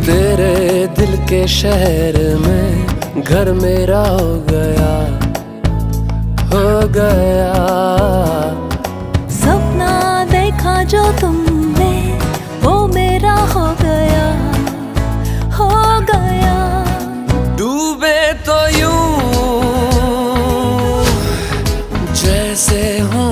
तेरे दिल के शहर में घर मेरा हो गया, हो गया। सपना देखा जो तुमने वो मेरा हो गया, हो गया। डूबे तो यूं जैसे हूँ